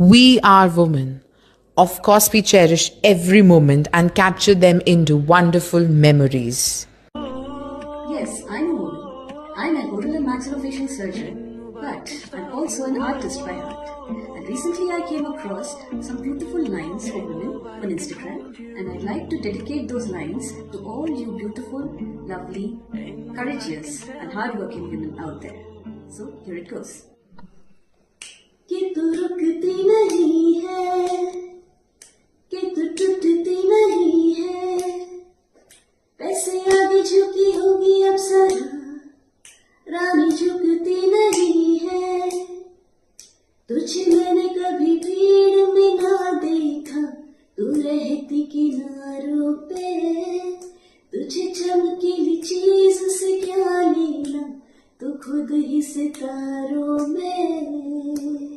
We are women. Of course, we cherish every moment and capture them into wonderful memories. Yes, I'm a woman. I'm an oral and maxillofacial surgeon, but I'm also an artist by heart. And recently I came across some beautiful lines for women on Instagram, and I'd like to dedicate those lines to all you beautiful, lovely, courageous, and hardworking women out there. So here it goes. कि तू रुकती नहीं है, कि तू टूटती नहीं है, वैसे आगे झुकी होगी अब जरा, रानी झुकती नहीं है। तुझे मैंने कभी भीड़ में ना देखा, तू रहती किनारों पे। तुझे चमकीली चीज से क्या लेना, तू खुद ही सितारों में।